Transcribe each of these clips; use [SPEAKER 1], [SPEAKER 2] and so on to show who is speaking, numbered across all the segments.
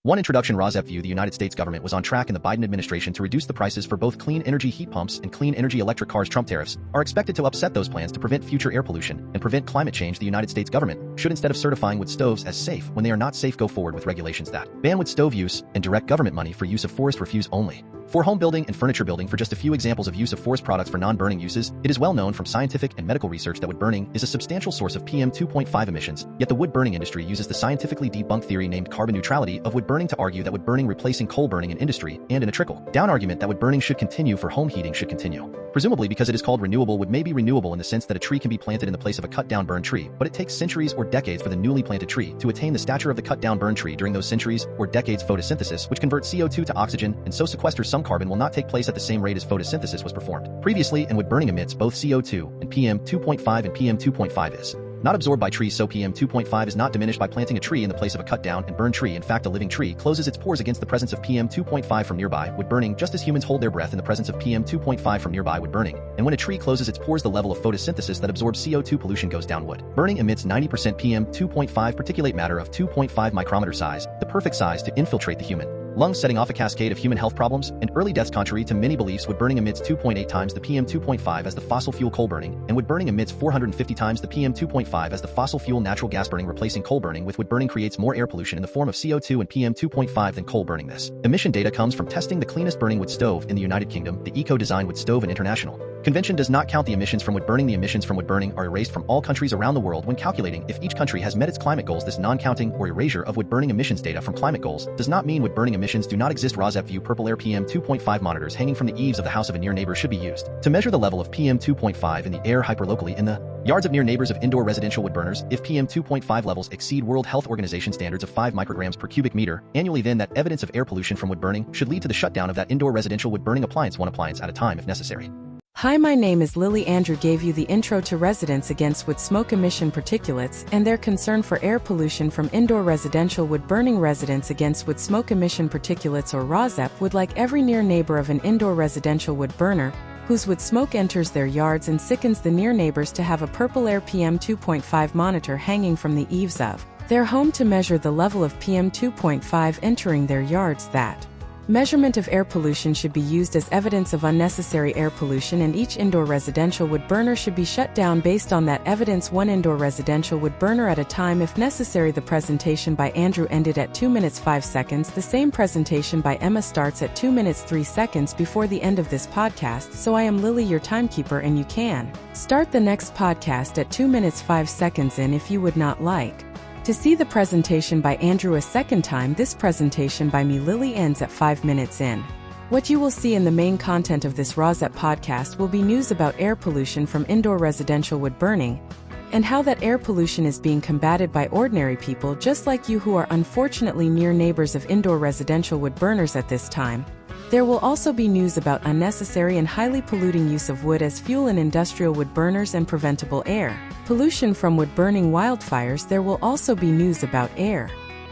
[SPEAKER 1] One introduction ROSEP view: the United States government was on track in the Biden administration to reduce the prices for both clean energy heat pumps and clean energy electric cars. Trump tariffs are expected to upset those plans to prevent future air pollution and prevent climate change. The United States government should, instead of certifying wood stoves as safe when they are not safe, go forward with regulations that ban wood stove use and direct government money for use of forest refuse only. For home building and furniture building, for just a few examples of use of forest products for non-burning uses, it is well known from scientific and medical research that wood burning is a substantial source of PM 2.5 emissions, yet the wood burning industry uses the scientifically debunked theory named carbon neutrality of wood burning to argue that wood burning replacing coal burning in industry, and in a trickle-down argument that wood burning should continue for home heating should continue. Presumably because it is called renewable, wood may be renewable in the sense that a tree can be planted in the place of a cut-down burned tree, but it takes centuries or decades for the newly planted tree to attain the stature of the cut-down burned tree. During those centuries or decades, photosynthesis, which converts CO2 to oxygen and so sequesters some carbon, will not take place at the same rate as photosynthesis was performed previously, and wood burning emits both CO2 and PM 2.5, and PM 2.5 is not absorbed by trees, so PM 2.5 is not diminished by planting a tree in the place of a cut-down and burned tree. In fact, a living tree closes its pores against the presence of PM 2.5 from nearby wood burning, just as humans hold their breath in the presence of PM 2.5 from nearby wood burning. And when a tree closes its pores, the level of photosynthesis that absorbs CO2 pollution goes down. Wood burning emits 90% PM 2.5 particulate matter of 2.5 micrometer size, the perfect size to infiltrate the human lungs, setting off a cascade of human health problems and early deaths. Contrary to many beliefs, wood burning emits 2.8 times the PM 2.5 as the fossil fuel coal burning, and wood burning emits 450 times the PM 2.5 as the fossil fuel natural gas burning. Replacing coal burning with wood burning creates more air pollution in the form of CO2 and PM 2.5 than coal burning. This emission data comes from testing the cleanest burning wood stove in the United Kingdom, the eco-design wood stove, and international convention does not count the emissions from wood burning. The emissions from wood burning are erased from all countries around the world when calculating if each country has met its climate goals. This non-counting or erasure of wood burning emissions data from climate goals does not mean wood burning emissions do not exist. ROSEP view: purple air PM 2.5 monitors hanging from the eaves of the house of a near neighbor should be used to measure the level of PM 2.5 in the air hyperlocally in the yards of near neighbors of indoor residential wood burners. If PM 2.5 levels exceed World Health Organization standards of 5 micrograms per cubic meter annually, then that evidence of air pollution from wood burning should lead to the shutdown of that indoor residential wood burning appliance, one appliance at a time if necessary.
[SPEAKER 2] Hi, my name is Lily. Andrew gave you the intro to residents against wood smoke emission particulates and their concern for air pollution from indoor residential wood burning. Residents against wood smoke emission particulates, or ROSEP, would like every near neighbor of an indoor residential wood burner whose wood smoke enters their yards and sickens the near neighbors to have a purple air PM 2.5 monitor hanging from the eaves of their home to measure the level of PM 2.5 entering their yards. That measurement of air pollution should be used as evidence of unnecessary air pollution, and each indoor residential wood burner should be shut down based on that evidence, one indoor residential wood burner at a time if necessary. The presentation by Andrew ended at 2 minutes 5 seconds. The same presentation by Emma starts at 2 minutes 3 seconds before the end of this podcast. So I am Lily, your timekeeper, and you can start the next podcast at 2 minutes 5 seconds in if you would not like to see the presentation by Andrew a second time. This presentation by me, Lily, ends at 5 minutes in. What you will see in the main content of this ROSEP podcast will be news about air pollution from indoor residential wood burning, and how that air pollution is being combated by ordinary people just like you who are unfortunately near neighbors of indoor residential wood burners at this time. There will also be news about unnecessary and highly polluting use of wood as fuel in industrial wood burners and preventable air pollution from wood burning wildfires. There will also be news about air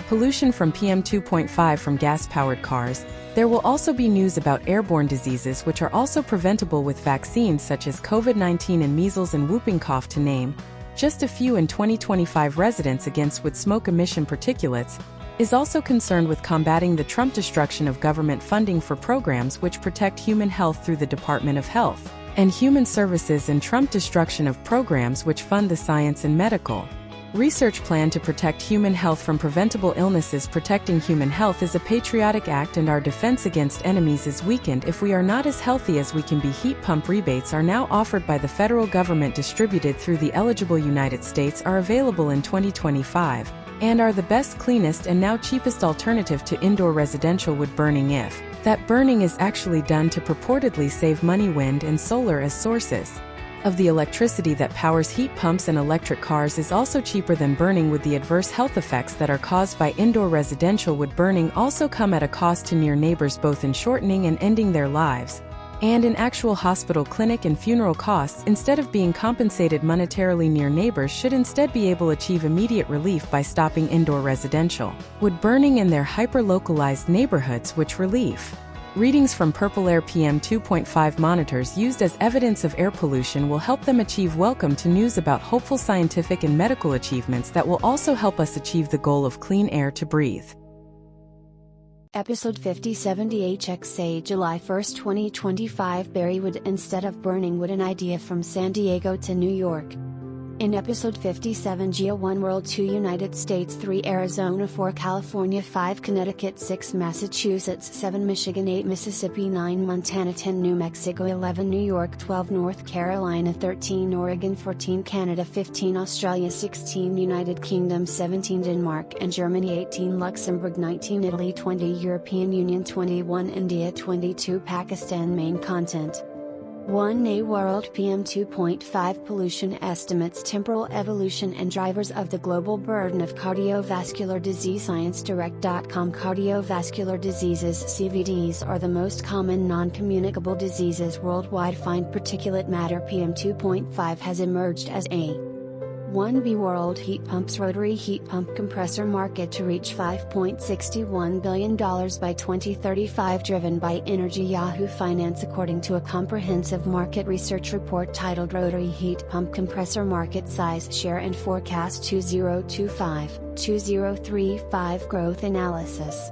[SPEAKER 2] pollution from PM 2.5 from gas-powered cars. There will also be news about airborne diseases which are also preventable with vaccines such as COVID-19 and measles and whooping cough, to name just a few. In 2025, residents against wood smoke emission particulates is also concerned with combating the Trump destruction of government funding for programs which protect human health through the Department of Health and Human Services, and Trump destruction of programs which fund the science and medical research plan to protect human health from preventable illnesses. Protecting human health is a patriotic act, and our defense against enemies is weakened if we are not as healthy as we can be. Heat pump rebates are now offered by the federal government, distributed through the eligible United States, are available in 2025, and are the best, cleanest, and now cheapest alternative to indoor residential wood burning if that burning is actually done to purportedly save money. Wind and solar as sources of the electricity that powers heat pumps and electric cars is also cheaper than burning wood. The adverse health effects that are caused by indoor residential wood burning also come at a cost to near neighbors, both in shortening and ending their lives, and in actual hospital, clinic, and funeral costs. Instead of being compensated monetarily, near neighbors should instead be able to achieve immediate relief by stopping indoor residential wood burning in their hyper-localized neighborhoods, which relief readings from purple air PM 2.5 monitors used as evidence of air pollution will help them achieve. Welcome to news about hopeful scientific and medical achievements that will also help us achieve the goal of clean air to breathe.
[SPEAKER 3] Episode 57 DHXA July 1, 2025 Bury wood instead of burning wood, an idea from San Diego to New York. In episode 57 Geo 1 World 2 United States 3 Arizona 4 California 5 Connecticut 6 Massachusetts 7 Michigan 8 Mississippi 9 Montana 10 New Mexico 11 New York 12 North Carolina 13 Oregon 14 Canada 15 Australia 16 United Kingdom 17 Denmark and Germany 18 Luxembourg 19 Italy 20 European Union 21 India 22 Pakistan. Main content 1A World PM 2.5 Pollution Estimates, Temporal Evolution and Drivers of the Global Burden of Cardiovascular Disease. ScienceDirect.com. Cardiovascular diseases (CVDs) are the most common non-communicable diseases worldwide. Fine particulate matter PM 2.5 has emerged as a 1B World Heat Pumps Rotary Heat Pump Compressor Market to reach $5.61 billion by 2035, driven by Energy Yahoo Finance, according to a comprehensive market research report titled Rotary Heat Pump Compressor Market Size, Share and Forecast 2025-2035 Growth Analysis.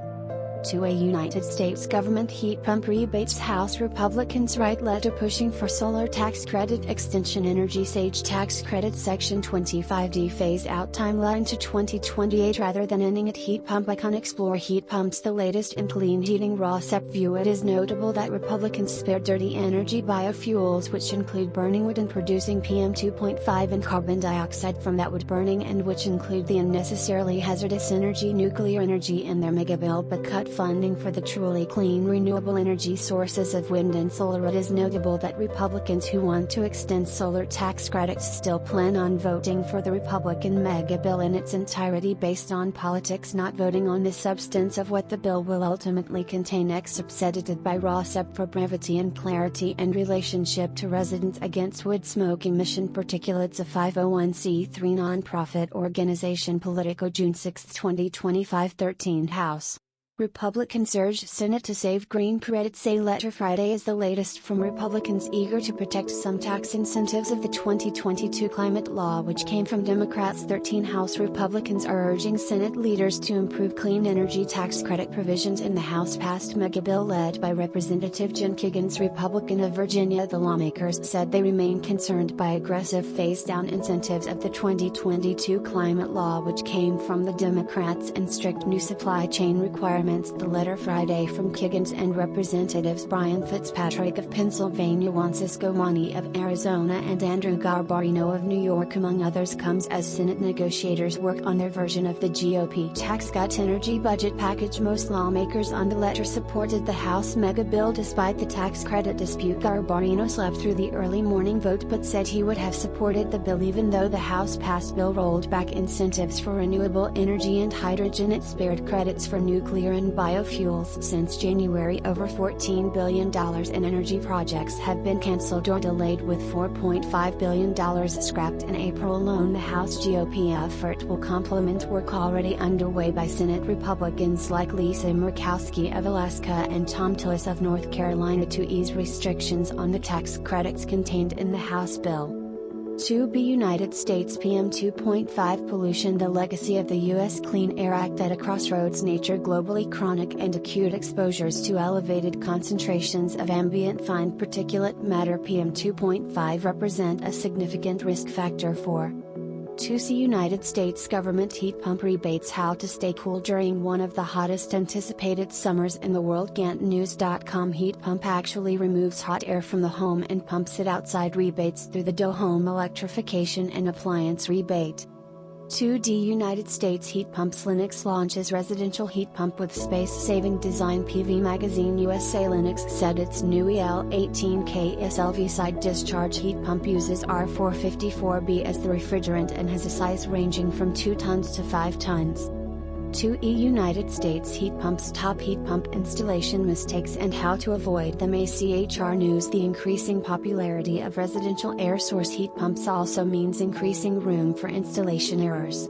[SPEAKER 3] 2A United States government heat pump rebates. House Republicans write letter pushing for solar tax credit extension. Energy Sage tax credit Section 25D phase out timeline to 2028 rather than ending at heat pump icon. Explore heat pumps, the latest in clean heating. ROSEP view. It is notable that Republicans spare dirty energy biofuels, which include burning wood and producing PM 2.5 and carbon dioxide from that wood burning, and which include the unnecessarily hazardous energy nuclear energy in their mega bill, but cut funding for the truly clean renewable energy sources of wind and solar. It is notable that Republicans who want to extend solar tax credits still plan on voting for the Republican mega bill in its entirety based on politics, not voting on the substance of what the bill will ultimately contain. Excerpts edited by ROSEP for brevity and clarity and relationship to residents against wood smoke emission particulates. A 501c3 nonprofit organization. Politico June 6, 2025 13 House Republicans urge Senate to save green credits. A letter Friday is the latest from Republicans eager to protect some tax incentives of the 2022 climate law, which came from Democrats. 13 House Republicans are urging Senate leaders to improve clean energy tax credit provisions in the House-passed mega bill led by Representative Jen Kiggans, Republican of Virginia. The lawmakers said they remain concerned by aggressive phase-down incentives of the 2022 climate law, which came from the Democrats, and strict new supply chain requirements. The letter Friday from Kiggans and Representatives Brian Fitzpatrick of Pennsylvania, Juan Ciscomani of Arizona and Andrew Garbarino of New York, among others, comes as Senate negotiators work on their version of the GOP tax cut energy budget package. Most lawmakers on the letter supported the House mega bill despite the tax credit dispute. Garbarino slept through the early morning vote but said he would have supported the bill even though the House-passed bill rolled back incentives for renewable energy and hydrogen. It spared credits for nuclear and biofuels. Since January, over $14 billion in energy projects have been cancelled or delayed, with $4.5 billion scrapped in April alone. The House GOP effort will complement work already underway by Senate Republicans like Lisa Murkowski of Alaska and Tom Tillis of North Carolina to ease restrictions on the tax credits contained in the House bill. 2B United States PM 2.5 Pollution. The legacy of the U.S. Clean Air Act at a crossroads. Nature. Globally, chronic and acute exposures to elevated concentrations of ambient fine particulate matter PM 2.5 represent a significant risk factor for 2C United States government heat pump rebates. How to stay cool during one of the hottest anticipated summers in the world. GantNews.com. Heat pump actually removes hot air from the home and pumps it outside. Rebates through the DOE Home Electrification and Appliance Rebate. 2D United States heat pumps. Lennox launches residential heat pump with space-saving design. PV Magazine. USA. Lennox said its new EL18K SLV side discharge heat pump uses R454B as the refrigerant and has a size ranging from 2 tons to 5 tons. 2E United States heat pumps. Top heat pump installation mistakes and how to avoid them. ACHR News. The increasing popularity of residential air source heat pumps also means increasing room for installation errors.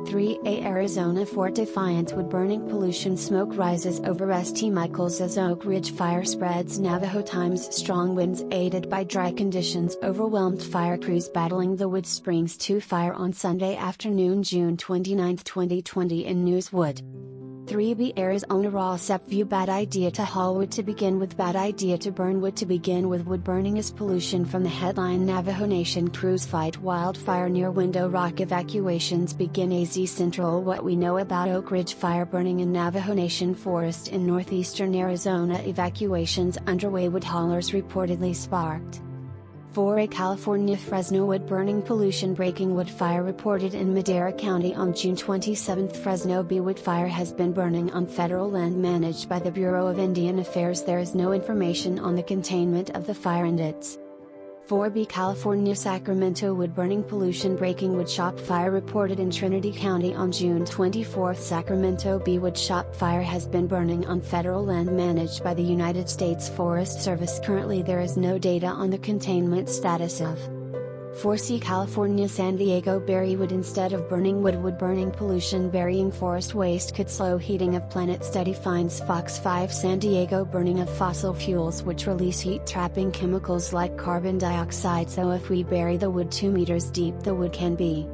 [SPEAKER 3] 3A Arizona. Fort Defiant. Wood burning pollution. Smoke rises over St. Michael's as Oak Ridge fire spreads. Navajo Times. Strong winds aided by dry conditions overwhelmed fire crews battling the Wood Springs 2 fire on Sunday afternoon, June 29, 2020 in Newswood. 3B Arizona raw sep view. Bad idea to haul wood to begin with. Bad idea to burn wood to begin with. Wood burning is pollution. From the headline, Navajo Nation crews fight wildfire near Window Rock. Evacuations begin. AZ Central. What we know about Oak Ridge fire burning in Navajo Nation forest in northeastern Arizona. Evacuations underway. Wood haulers reportedly sparked. 4A California Fresno wood burning pollution. Breaking wood fire reported in Madera County on June 27. Fresno B wood fire has been burning on federal land managed by the Bureau of Indian Affairs. There is no information on the containment of the fire and its 4B California Sacramento wood burning pollution. Breaking wood shop fire reported in Trinity County on June 24. Sacramento B wood shop fire has been burning on federal land managed by the United States Forest Service. Currently there is no data on the containment status of 4C California San Diego Berry wood. Instead of burning wood burning pollution. Burying forest waste could slow heating of planet. Study finds Fox 5 San Diego burning of fossil fuels which release heat trapping chemicals like carbon dioxide. So if we bury the wood 2 meters deep, the wood can be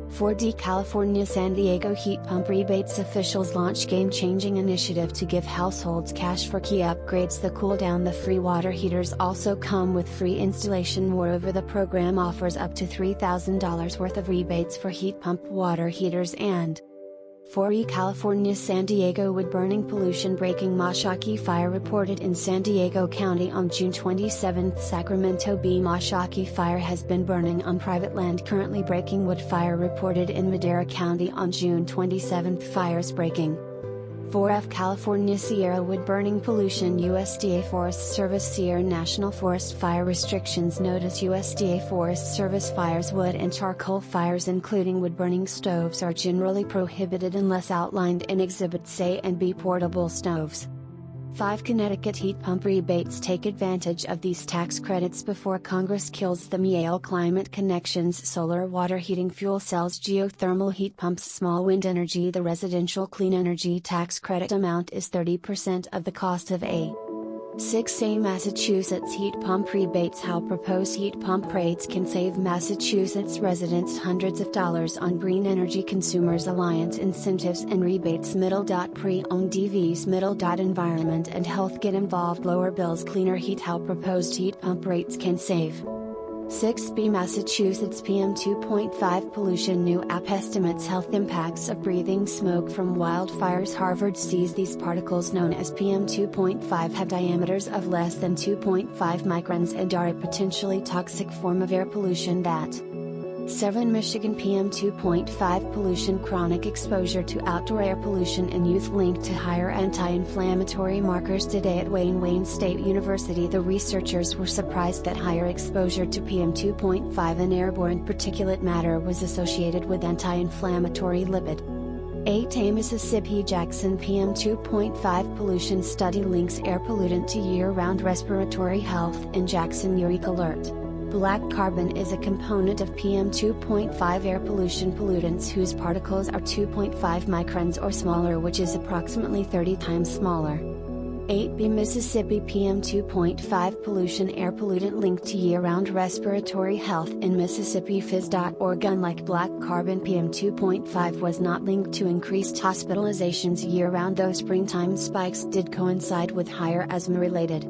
[SPEAKER 3] 4D California San Diego heat pump rebates. Officials launch game-changing initiative to give households cash for key upgrades. The cool down. The free water heaters also come with free installation. Moreover, the program offers up to $3,000 worth of rebates for heat pump water heaters. And 4E California San Diego wood burning pollution. Breaking Mashaki fire reported in San Diego County on June 27. Sacramento B Mashaki fire has been burning on private land. Currently breaking wood fire reported in Madera County on June 27. Fires breaking 4F California Sierra wood burning pollution. USDA Forest Service Sierra National Forest fire restrictions notice. USDA Forest Service fires. Wood and charcoal fires including wood burning stoves are generally prohibited unless outlined in Exhibits A and B. Portable stoves. 5 Connecticut heat pump rebates. Take advantage of these tax credits before Congress kills them. Yale Climate Connections solar water heating fuel cells geothermal heat pumps small wind energy. The residential clean energy tax credit amount is 30% of the cost of a 6A Massachusetts heat pump rebates. How proposed heat pump rates can save Massachusetts residents hundreds of dollars on green energy. Consumers Alliance incentives and rebates. Pre-owned DVs. Environment and health get involved. Lower bills, cleaner heat. How proposed heat pump rates can save 6B Massachusetts PM 2.5 pollution. New app estimates health impacts of breathing smoke from wildfires. Harvard sees these particles known as PM 2.5 have diameters of less than 2.5 microns and are a potentially toxic form of air pollution. That 7 Michigan PM 2.5 pollution. Chronic exposure to outdoor air pollution in youth linked to higher anti-inflammatory markers. Today at Wayne State University, the researchers were surprised that higher exposure to PM 2.5 and airborne particulate matter was associated with anti-inflammatory lipid. 8A Mississippi Jackson PM 2.5 pollution study links air pollutant to year-round respiratory health in Jackson. Eureka alert! Black carbon is a component of PM 2.5 air pollution pollutants whose particles are 2.5 microns or smaller, which is approximately 30 times smaller. 8B Mississippi PM 2.5 pollution air pollutant linked to year-round respiratory health in Mississippi. Phys.org. Unlike black carbon, PM 2.5 was not linked to increased hospitalizations year-round, though springtime spikes did coincide with higher asthma-related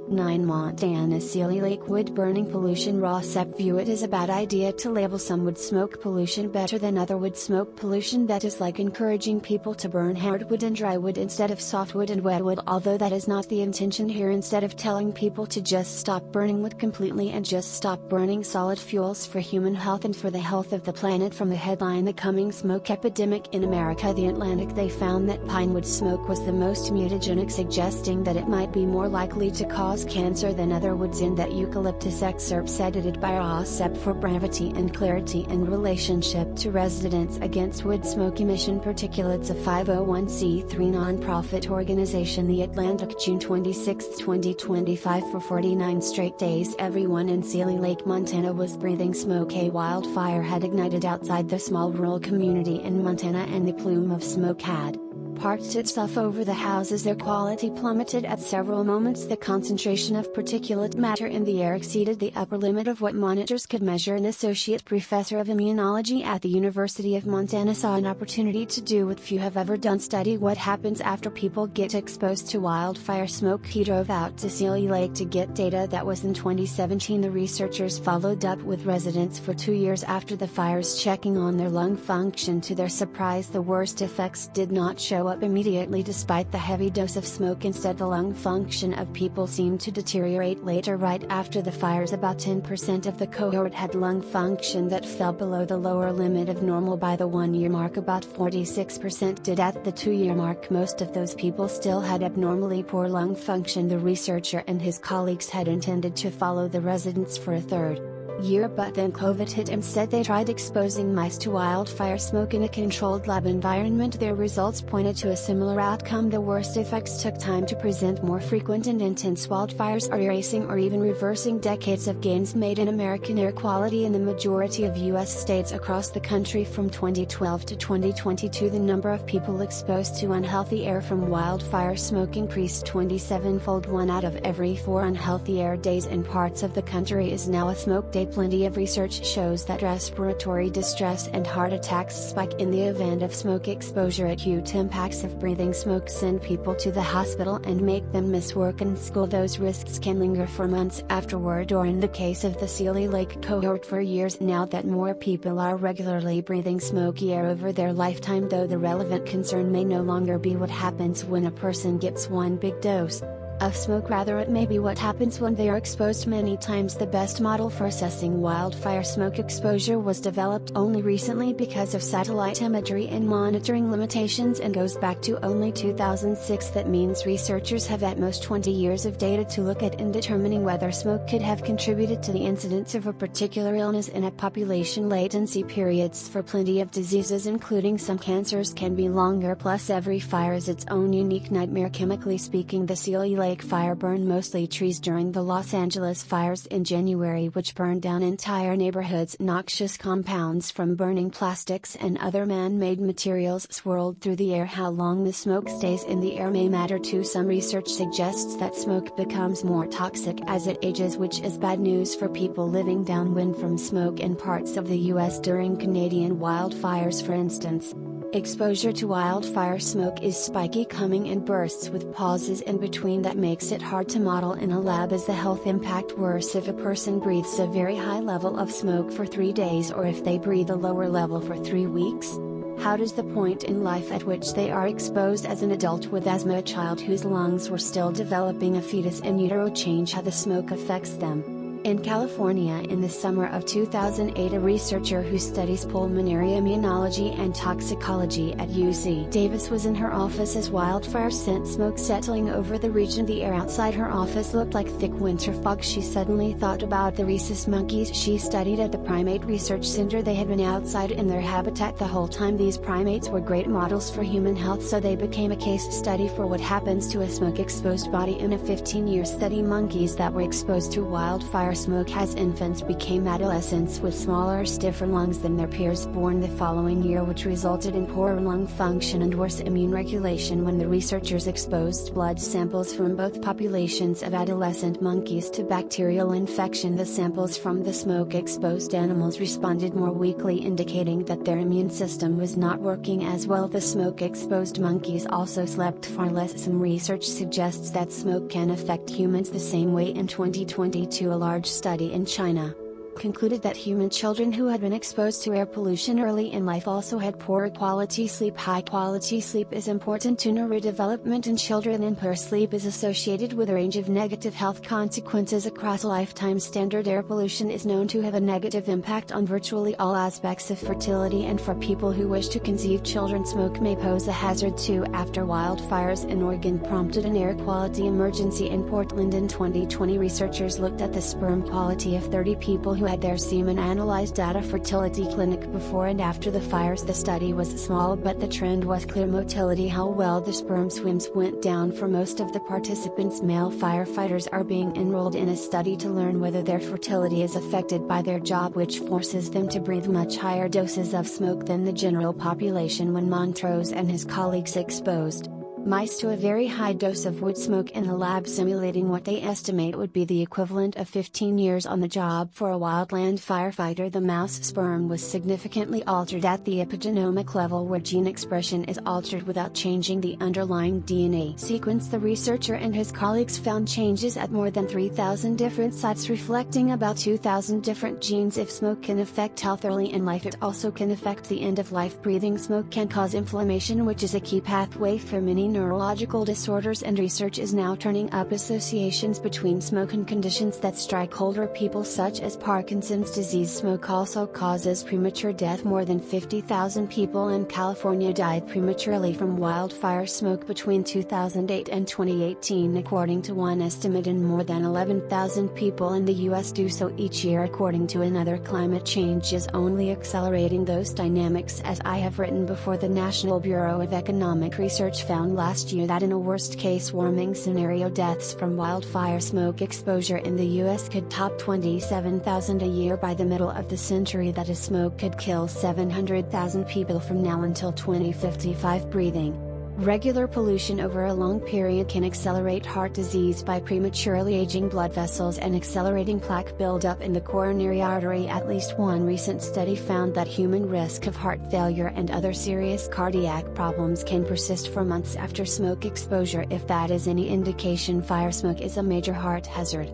[SPEAKER 3] 9 Montana Sealy Lake wood burning pollution. Raw sep view. It is a bad idea to label some wood smoke pollution better than other wood smoke pollution. That is like encouraging people to burn hardwood and drywood instead of softwood and wetwood, although that is not the intention here. Instead of telling people to just stop burning wood completely and just stop burning solid fuels for human health and for the health of the planet. From the headline, The Coming Smoke Epidemic in America, The Atlantic, they found that pine wood smoke was the most mutagenic, suggesting that it might be more likely to cause cancer than other woods, and that eucalyptus. Excerpts edited by Raw Sep for brevity and clarity in relationship to residents against wood smoke emission particulates. A 501c3 nonprofit organization. The Atlantic, June 26, 2025. For 49 straight days, everyone in Sealy Lake, Montana was breathing smoke. A wildfire had ignited outside the small rural community in Montana, and the plume of smoke had parked itself over the houses. Their quality plummeted at several moments. The concentration of particulate matter in the air exceeded the upper limit of what monitors could measure. An associate professor of immunology at the University of Montana saw an opportunity to do what few have ever done: study what happens after people get exposed to wildfire smoke. He drove out to Sealy Lake to get data. That was in 2017. The researchers followed up with residents for 2 years after the fires, checking on their lung function. To their surprise, the worst effects did not show up immediately despite the heavy dose of smoke. Instead, the lung function of people seemed to deteriorate later, right after the fires. About 10% of the cohort had lung function that fell below the lower limit of normal by the 1-year mark. About 46% did at the 2-year mark. Most of those people still had abnormally poor lung function. The researcher and his colleagues had intended to follow the residents for a third year, but then COVID hit. Instead, they tried exposing mice to wildfire smoke in a controlled lab environment. Their results pointed to a similar outcome. The worst effects took time to present. More frequent and intense wildfires are erasing or even reversing decades of gains made in American air quality. In the majority of U.S. states across the country from 2012 to 2022, the number of people exposed to unhealthy air from wildfire smoke increased 27-fold. 1 out of every 4 unhealthy air days in parts of the country is now a smoke day. Plenty of research shows that respiratory distress and heart attacks spike in the event of smoke exposure. Acute impacts of breathing smoke send people to the hospital and make them miss work and school. Those risks can linger for months afterward, or in the case of the Sealy Lake cohort, for years. Now that more people are regularly breathing smoky air over their lifetime, though, the relevant concern may no longer be what happens when a person gets one big dose of smoke. Rather, it may be what happens when they are exposed many times. The best model for assessing wildfire smoke exposure was developed only recently because of satellite imagery and monitoring limitations, and goes back to only 2006. That means researchers have at most 20 years of data to look at in determining whether smoke could have contributed to the incidence of a particular illness in a population. Latency periods for plenty of diseases, including some cancers, can be longer. Plus, every fire is its own unique nightmare. Chemically speaking, the Sealy Lake fire burned mostly trees during the Los Angeles fires in January, which burned down entire neighborhoods. Noxious compounds from burning plastics and other man-made materials swirled through the air. How long the smoke stays in the air may matter too. Some research suggests that smoke becomes more toxic as it ages, which is bad news for people living downwind from smoke in parts of the U.S. during Canadian wildfires, for instance. Exposure to wildfire smoke is spiky, coming in bursts with pauses in between. That makes it hard to model in a lab. Is the health impact worse if a person breathes a very high level of smoke for 3 days, or if they breathe a lower level for 3 weeks? How does the point in life at which they are exposed as an adult with asthma, a child whose lungs were still developing, a fetus in utero, change how the smoke affects them? In California in the summer of 2008, a researcher who studies pulmonary immunology and toxicology at UC Davis was in her office as wildfire sent smoke settling over the region. The air outside her office looked like thick winter fog. She suddenly thought about the rhesus monkeys she studied at the Primate Research Center. They had been outside in their habitat the whole time. These primates were great models for human health, so they became a case study for what happens to a smoke-exposed body. In a 15-year study, monkeys that were exposed to wildfire smoke as infants became adolescents with smaller, stiffer lungs than their peers born the following year, which resulted in poorer lung function and worse immune regulation. When the researchers exposed blood samples from both populations of adolescent monkeys to bacterial infection, the samples from the smoke-exposed animals responded more weakly, indicating that their immune system was not working as well. The smoke-exposed monkeys also slept far less. Some research suggests that smoke can affect humans the same way. In 2022, a large study in China concluded that human children who had been exposed to air pollution early in life also had poorer quality sleep. High quality sleep is important to neurodevelopment in children, and poor sleep is associated with a range of negative health consequences across a lifetime. Standard air pollution is known to have a negative impact on virtually all aspects of fertility, and for people who wish to conceive children, smoke may pose a hazard too. After wildfires in Oregon prompted an air quality emergency in Portland in 2020, researchers looked at the sperm quality of 30 people who had their semen analyzed at a fertility clinic before and after the fires. The study was small, but the trend was clear. Motility, how well the sperm swims, went down for most of the participants. Male firefighters are being enrolled in a study to learn whether their fertility is affected by their job, which forces them to breathe much higher doses of smoke than the general population. When Montrose and his colleagues exposed mice to a very high dose of wood smoke in a lab, simulating what they estimate would be the equivalent of 15 years on the job for a wildland firefighter, the mouse sperm was significantly altered at the epigenomic level, where gene expression is altered without changing the underlying DNA sequence. The researcher and his colleagues found changes at more than 3,000 different sites, reflecting about 2,000 different genes. If smoke can affect health early in life, it also can affect the end of life. Breathing smoke can cause inflammation, which is a key pathway for many neurological disorders, and research is now turning up associations between smoke and conditions that strike older people, such as Parkinson's disease. Smoke also causes premature death. More than 50,000 people in California died prematurely from wildfire smoke between 2008 and 2018, according to one estimate, and more than 11,000 people in the US do so each year, according to another. Climate change is only accelerating those dynamics. As I have written before, the National Bureau of Economic Research found last year that in a worst-case warming scenario, deaths from wildfire smoke exposure in the US could top 27,000 a year by the middle of the century. That is, smoke could kill 700,000 people from now until 2055. Breathing regular pollution over a long period can accelerate heart disease by prematurely aging blood vessels and accelerating plaque buildup in the coronary artery. At least one recent study found that human risk of heart failure and other serious cardiac problems can persist for months after smoke exposure. If that is any indication, fire smoke is a major heart hazard.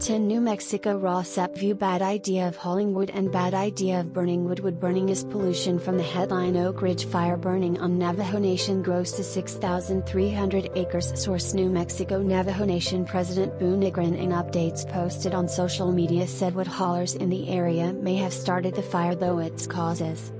[SPEAKER 3] 10 New Mexico raw sap view. Bad idea of hauling wood and bad idea of burning wood. Wood burning is pollution from the headline. Oak Ridge fire burning on Navajo Nation grows to 6,300 acres. Source: New Mexico. Navajo Nation President Boo Nigrin, in updates posted on social media, said wood haulers in the area may have started the fire, though its causes.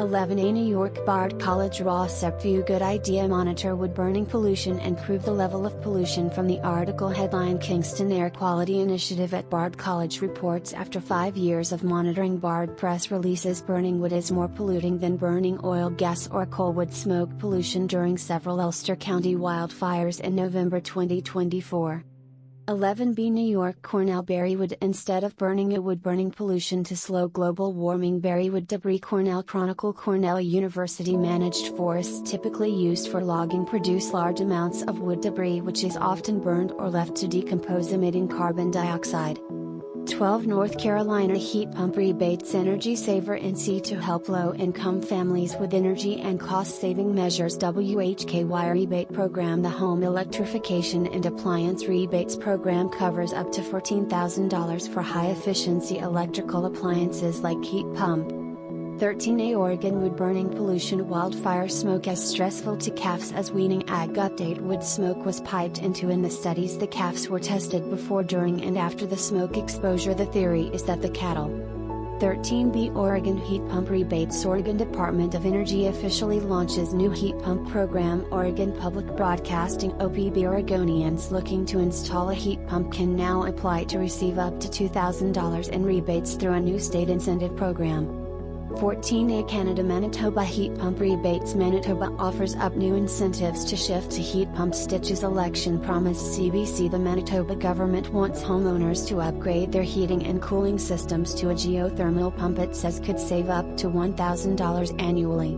[SPEAKER 3] 11 A New York Bard College raw sap view. Good idea. Monitor wood burning pollution and prove the level of pollution from the article headline. Kingston Air Quality Initiative at Bard College reports after 5 years of monitoring Bard press releases, burning wood is more polluting than burning oil, gas or coal. Wood smoke pollution during several Ulster County wildfires in November 2024. 11B New York Cornell berry wood. Instead of burning it, wood burning pollution to slow global warming. Berry wood debris. Cornell Chronicle. Cornell University managed forests typically used for logging produce large amounts of wood debris, which is often burned or left to decompose, emitting carbon dioxide. 12 North Carolina heat pump rebates. Energy Saver NC to help low-income families with energy and cost-saving measures. WHKY rebate program. The Home Electrification and Appliance Rebates Program covers up to $14,000 for high-efficiency electrical appliances like heat pump. 13A Oregon wood burning pollution. Wildfire smoke as stressful to calves as weaning. Ag update. Wood smoke was piped into in the studies. The calves were tested before, during and after the smoke exposure. The theory is that the cattle. 13B Oregon heat pump rebates. Oregon Department of Energy officially launches new heat pump program. Oregon Public Broadcasting OPB. Oregonians looking to install a heat pump can now apply to receive up to $2,000 in rebates through a new state incentive program. 14A Canada Manitoba heat pump rebates. Manitoba offers up new incentives to shift to heat pump. Stitches election promise. CBC. The Manitoba government wants homeowners to upgrade their heating and cooling systems to a geothermal pump. It says could save up to $1,000 annually.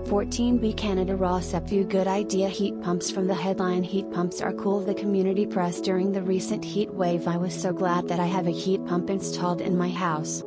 [SPEAKER 3] 14B Canada raw sap view. Good idea. Heat pumps. From the headline, heat pumps are cool. The community press. During the recent heat wave, I was so glad that I have a heat pump installed in my house.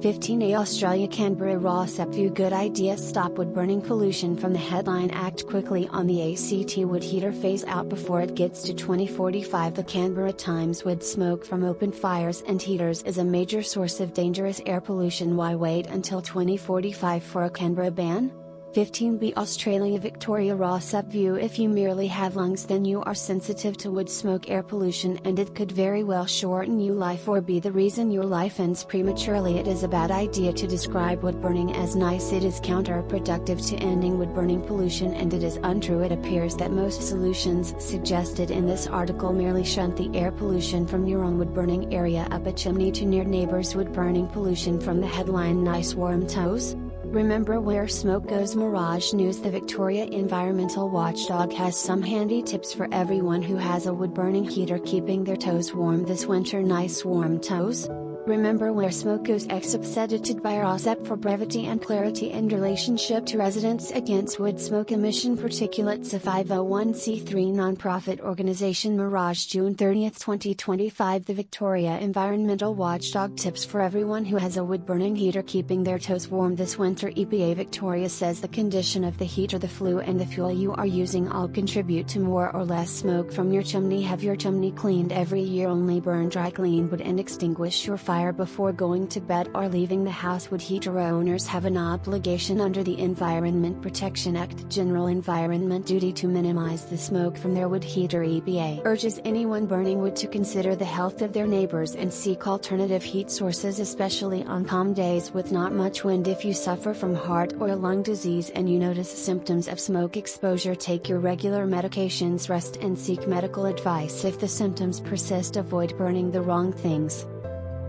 [SPEAKER 3] 15A Australia Canberra raw sap view. Good idea. Stop wood burning pollution. From the headline, act quickly on the ACT wood heater. Phase out before it gets to 2045. The Canberra Times. Wood smoke from open fires and heaters is a major source of dangerous air pollution. Why wait until 2045 for a Canberra ban? 15b Australia Victoria Rossop view. If you merely have lungs, then you are sensitive to wood smoke air pollution, and it could very well shorten your life or be the reason your life ends prematurely. It is a bad idea to describe wood burning as nice. It is counterproductive to ending wood burning pollution, and it is untrue. It appears that most solutions suggested in this article merely shunt the air pollution from your own wood burning area up a chimney to near neighbors' wood burning pollution from the headline Nice Warm Toes. Remember where smoke goes. Mirage News. The Victoria Environmental Watchdog has some handy tips for everyone who has a wood burning heater keeping their toes warm this winter. Nice warm toes. Remember where smoke goes. Excerpts edited by Rossop for brevity and clarity. In relationship to Residents Against Wood Smoke Emission Particulates, a 501c3 nonprofit organization. Mirage, June 30, 2025. The Victoria Environmental Watchdog tips for everyone who has a wood burning heater keeping their toes warm this winter. EPA Victoria says the condition of the heater, the flue, and the fuel you are using all contribute to more or less smoke from your chimney. Have your chimney cleaned every year. Only burn dry clean wood and extinguish your fire before going to bed or leaving the house. Wood heater owners have an obligation under the Environment Protection Act General Environment Duty to minimize the smoke from their wood heater. EPA urges anyone burning wood to consider the health of their neighbors and seek alternative heat sources, especially on calm days with not much wind. If you suffer from heart or lung disease and you notice symptoms of smoke exposure, take your regular medications, rest, and seek medical advice. If the symptoms persist, avoid burning the wrong things.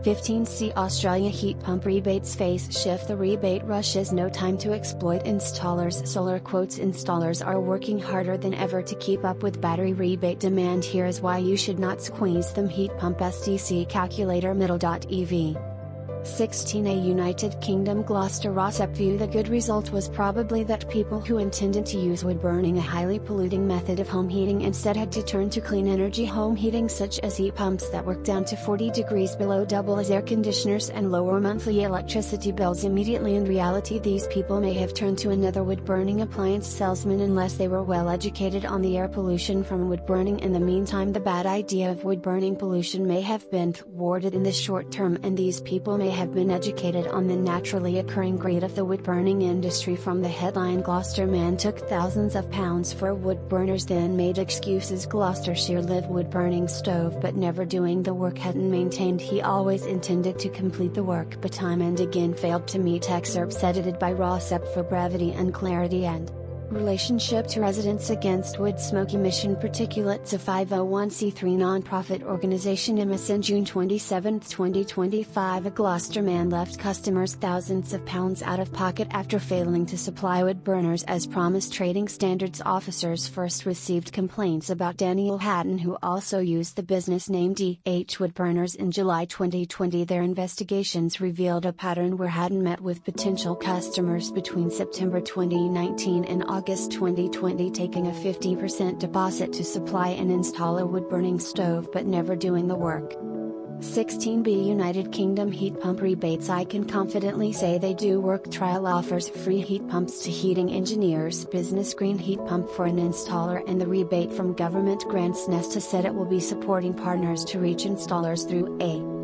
[SPEAKER 3] 15c Australia Heat Pump Rebates Face Shift. The rebate rush is no time to exploit installers. Solar quotes. Installers are working harder than ever to keep up with battery rebate demand. Here is why you should not squeeze them. Heat Pump SDC Calculator Middle.ev. 16a United Kingdom Gloucester Rossop view. The good result was probably that people who intended to use wood burning, a highly polluting method of home heating, instead had to turn to clean energy home heating such as heat pumps that work down to 40 degrees below, double as air conditioners, and lower monthly electricity bills immediately. In reality, these people may have turned to another wood burning appliance salesman unless they were well educated on the air pollution from wood burning. In the meantime, the bad idea of wood burning pollution may have been thwarted in the short term, and these people may have been educated on the naturally occurring greed of the wood burning industry. From the headline, Gloucester man took thousands of pounds for wood burners, then made excuses. Gloucestershire live wood burning stove but never doing the work. Hadn't maintained he always intended to complete the work but time and again failed to meet. Excerpts edited by Rossop for brevity and clarity. And relationship to Residents Against Wood Smoke Emission Particulates, a 501c3 nonprofit organization. MSN, June 27, 2025. A Gloucester man left customers thousands of pounds out of pocket after failing to supply wood burners as promised. Trading Standards officers first received complaints about Daniel Hatton, who also used the business name DH Wood Burners, in July 2020. Their investigations revealed a pattern where Hatton met with potential customers between September 2019 and August 2020, taking a 50% deposit to supply and install a wood-burning stove but never doing the work. 16b United Kingdom Heat Pump Rebates. I can confidently say they do work. Trial offers free heat pumps to heating engineers. Business green heat pump for an installer, and the rebate from government grants. Nesta said it will be supporting partners to reach installers through a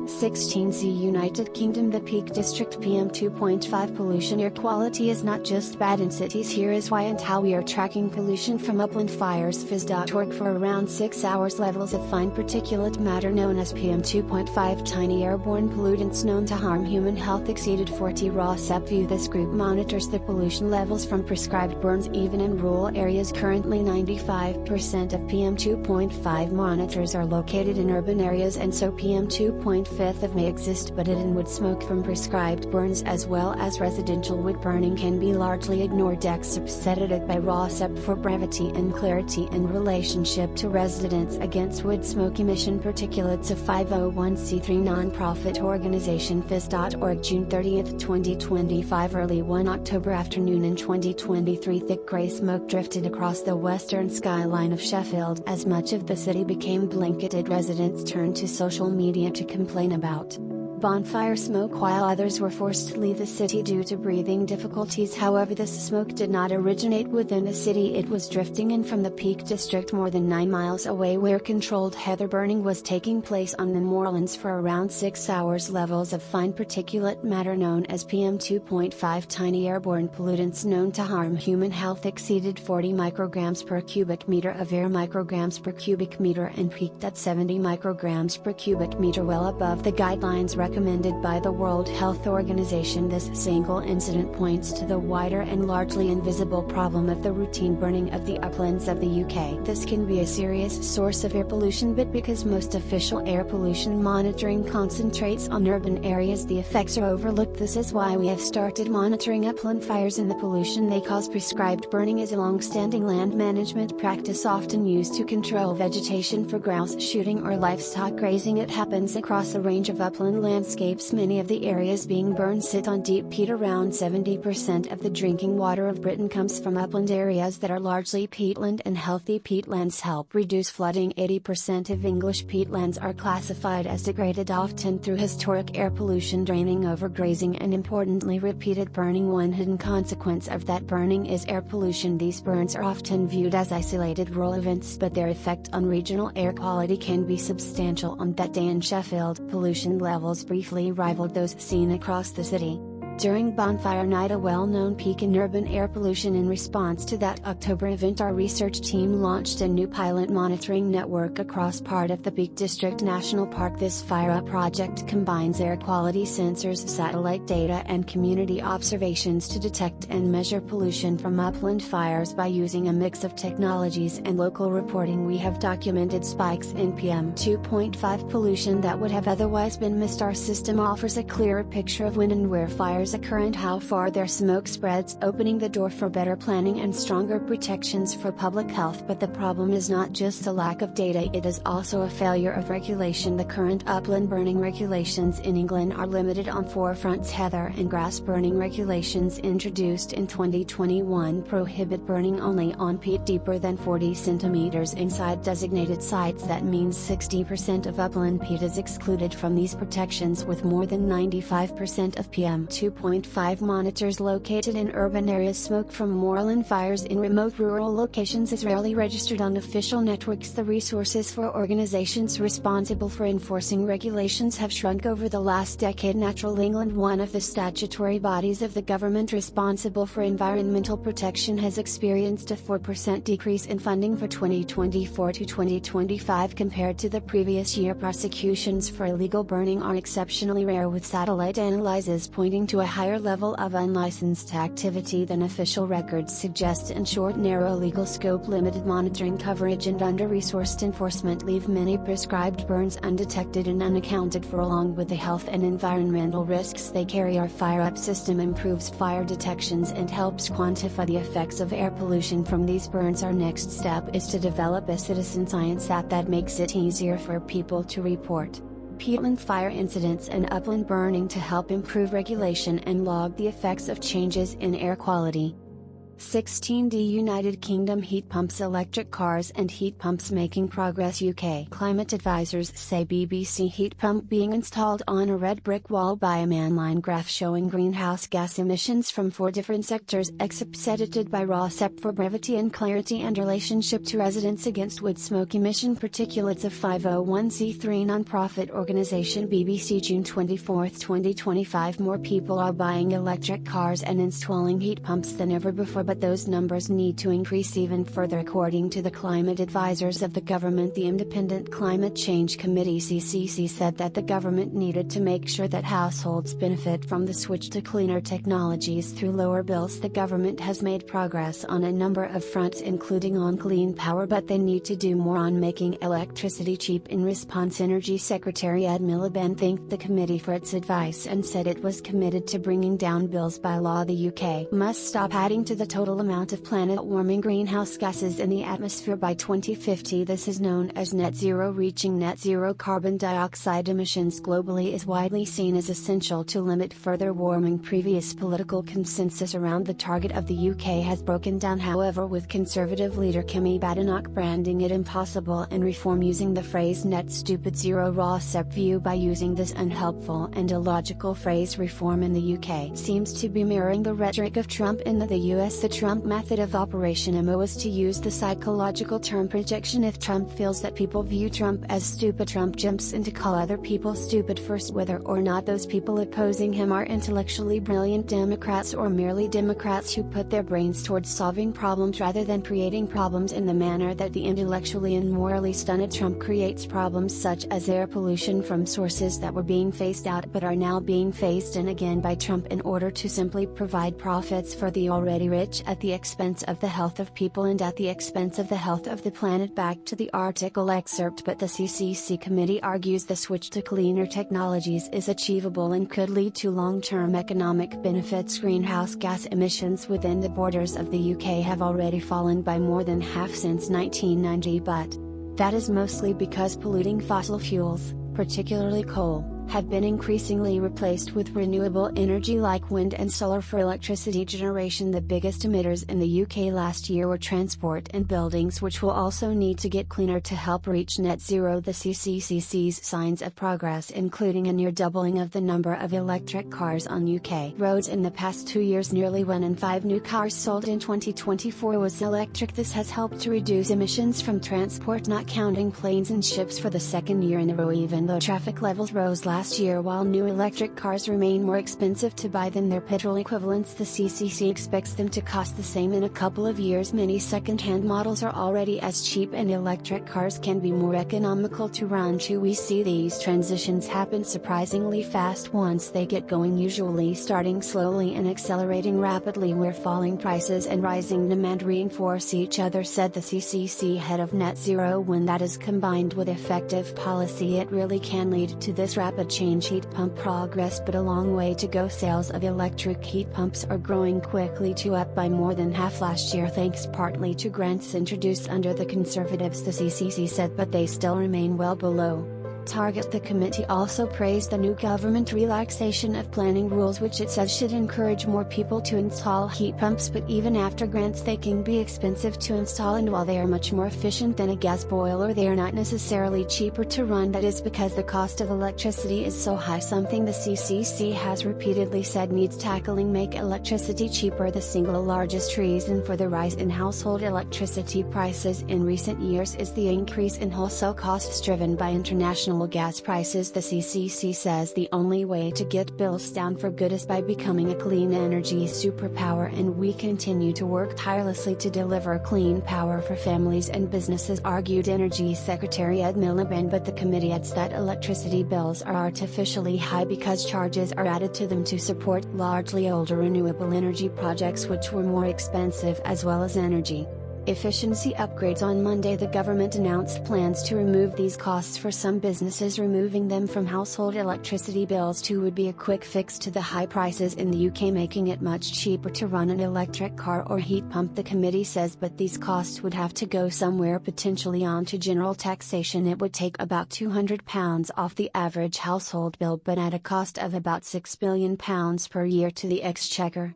[SPEAKER 3] 16c United Kingdom. The Peak District PM2.5 pollution. Air quality is not just bad in cities. Here is why and how we are tracking pollution from upland fires. Phys.org. For around 6 hours, levels of fine particulate matter known as PM2.5, tiny airborne pollutants known to harm human health, exceeded 40. Rossop view. This group monitors the pollution levels from prescribed burns even in rural areas. Currently 95% of PM2.5 monitors are located in urban areas, and so PM2.5 may exist, but it and wood smoke from prescribed burns as well as residential wood burning can be largely ignored. Excerpts edited by Rossop for brevity and clarity. In relationship to Residents Against Wood Smoke Emission Particulates, a 501c3 nonprofit organization. Phys.org. June 30, 2025. Early 1 October afternoon in 2023, thick grey smoke drifted across the western skyline of Sheffield. As much of the city became blanketed, residents turned to social media to complain about bonfire smoke while others were forced to leave the city due to breathing difficulties. However, this smoke did not originate within the city. It was drifting in from the Peak District more than 9 miles away, where controlled heather burning was taking place on the moorlands for around 6 hours. Levels of fine particulate matter known as PM2.5, tiny airborne pollutants known to harm human health, exceeded 40 micrograms per cubic meter of air, micrograms per cubic meter, and peaked at 70 micrograms per cubic meter, well above the guidelines recommended by the World Health Organization. This single incident points to the wider and largely invisible problem of the routine burning of the uplands of the UK. This can be a serious source of air pollution, but because most official air pollution monitoring concentrates on urban areas, the effects are overlooked. This is why we have started monitoring upland fires and the pollution they cause. Prescribed burning is a long-standing land management practice often used to control vegetation for grouse shooting or livestock grazing. It happens across a range of upland landscapes. Many of the areas being burned sit on deep peat. Around 70% of the drinking water of Britain comes from upland areas that are largely peatland, and healthy peatlands help reduce flooding. 80% of English peatlands are classified as degraded, often through historic air pollution, draining, overgrazing, and importantly repeated burning. One hidden consequence of that burning is air pollution. These burns are often viewed as isolated rural events, but their effect on regional air quality can be substantial. On that day in Sheffield, pollution levels briefly rivaled those seen across the city. During Bonfire Night, a well-known peak in urban air pollution. In response to that October event, our research team launched a new pilot monitoring network across part of the Peak District National Park. This FireUp project combines air quality sensors, satellite data, and community observations to detect and measure pollution from upland fires. By using a mix of technologies and local reporting, we have documented spikes in PM2.5 pollution that would have otherwise been missed. Our system offers a clearer picture of when and where fires occur and how far their smoke spreads, opening the door for better planning and stronger protections for public health. But the problem is not just a lack of data, it is also a failure of regulation. The current upland burning regulations in England are limited on 4 fronts. Heather and grass burning regulations introduced in 2021 prohibit burning only on peat deeper than 40 centimeters inside designated sites. That means 60% of upland peat is excluded from these protections, with more than 95% of PM2.5 monitors located in urban areas. Smoke from moorland fires in remote rural locations is rarely registered on official networks. The resources for organizations responsible for enforcing regulations have shrunk over the last decade. Natural England, one of the statutory bodies of the government responsible for environmental protection, has experienced a 4% decrease in funding for 2024 to 2025 compared to the previous year. Prosecutions for illegal burning are exceptionally rare, with satellite analyses pointing to a higher level of unlicensed activity than official records suggest. In short, narrow legal scope, limited monitoring coverage, and under-resourced enforcement leave many prescribed burns undetected and unaccounted for. Along with the health and environmental risks they carry, our FireUp system improves fire detections and helps quantify the effects of air pollution from these burns. Our next step is to develop a citizen science app that makes it easier for people to report peatland fire incidents and upland burning to help improve regulation and log the effects of changes in air quality. 16D United Kingdom heat pumps, electric cars and heat pumps making progress. UK climate advisors say BBC heat pump being installed on a red brick wall by a man-line graph showing greenhouse gas emissions from 4 different sectors. Excerpts edited by Ross Epp for brevity and clarity, and relationship to residents against wood smoke emission particulates. A 501c3 non-profit organization. BBC June 24, 2025. More people are buying electric cars and installing heat pumps than ever before, but those numbers need to increase even further. According to the climate advisors of the government, the Independent Climate Change Committee (CCC) said that the government needed to make sure that households benefit from the switch to cleaner technologies through lower bills. The government has made progress on a number of fronts, including on clean power, but they need to do more on making electricity cheap. In response, Energy Secretary Ed Miliband thanked the committee for its advice and said it was committed to bringing down bills by law. The UK must stop adding to the total amount of planet-warming greenhouse gases in the atmosphere by 2050. This is known as net zero. Reaching net zero carbon dioxide emissions globally is widely seen as essential to limit further warming. Previous political consensus around the target of the UK has broken down, however, with Conservative leader Kemi Badenoch branding it impossible and Reform using the phrase net stupid zero. RAWSEP view by using this unhelpful and illogical phrase reform in the UK seems to be mirroring the rhetoric of Trump in the US. The Trump method of Operation MO is to use the psychological term projection. If Trump feels that people view Trump as stupid, Trump jumps in to call other people stupid first, whether or not those people opposing him are intellectually brilliant Democrats or merely Democrats who put their brains towards solving problems rather than creating problems in the manner that the intellectually and morally stunted Trump creates problems such as air pollution from sources that were being phased out but are now being phased in again by Trump in order to simply provide profits for the already rich at the expense of the health of people and at the expense of the health of the planet. Back to the article excerpt. But the CCC committee argues the switch to cleaner technologies is achievable and could lead to long-term economic benefits. Greenhouse gas emissions within the borders of the UK have already fallen by more than half since 1990, but that is mostly because polluting fossil fuels, particularly coal, have been increasingly replaced with renewable energy like wind and solar for electricity generation. The biggest emitters in the UK last year were transport and buildings, which will also need to get cleaner to help reach net zero. The CCC sees signs of progress, including a near doubling of the number of electric cars on UK roads in the past 2 years. Nearly 1 in 5 new cars sold in 2024 was electric. This has helped to reduce emissions from transport, not counting planes and ships, for the second year in a row, even though traffic levels rose last year. While new electric cars remain more expensive to buy than their petrol equivalents, the CCC expects them to cost the same in a couple of years. Many second-hand models are already as cheap, and electric cars can be more economical to run too. We see these transitions happen surprisingly fast once they get going, usually starting slowly and accelerating rapidly where falling prices and rising demand reinforce each other, said the CCC head of net zero. When that is combined with effective policy, it really can lead to this rapid change. Heat pump progress, but a long way to go. Sales of electric heat pumps are growing quickly, too, up by more than half last year thanks partly to grants introduced under the Conservatives, the CCC said, but they still remain well below target. The committee also praised the new government relaxation of planning rules, which it says should encourage more people to install heat pumps, but even after grants they can be expensive to install, and while they are much more efficient than a gas boiler, they are not necessarily cheaper to run. That is because the cost of electricity is so high, something the CCC has repeatedly said needs tackling. Make electricity cheaper. The single largest reason for the rise in household electricity prices in recent years is the increase in wholesale costs driven by international gas prices. The CCC says the only way to get bills down for good is by becoming a clean energy superpower, and we continue to work tirelessly to deliver clean power for families and businesses, argued Energy Secretary Ed Miliband. But the committee adds that electricity bills are artificially high because charges are added to them to support largely older renewable energy projects which were more expensive, as well as energy efficiency upgrades. On Monday, the government announced plans to remove these costs for some businesses. Removing them from household electricity bills too would be a quick fix to the high prices in the UK, making it much cheaper to run an electric car or heat pump, the committee says, but these costs would have to go somewhere, potentially onto general taxation. It would take about £200 off the average household bill, but at a cost of about £6 billion per year to the exchequer.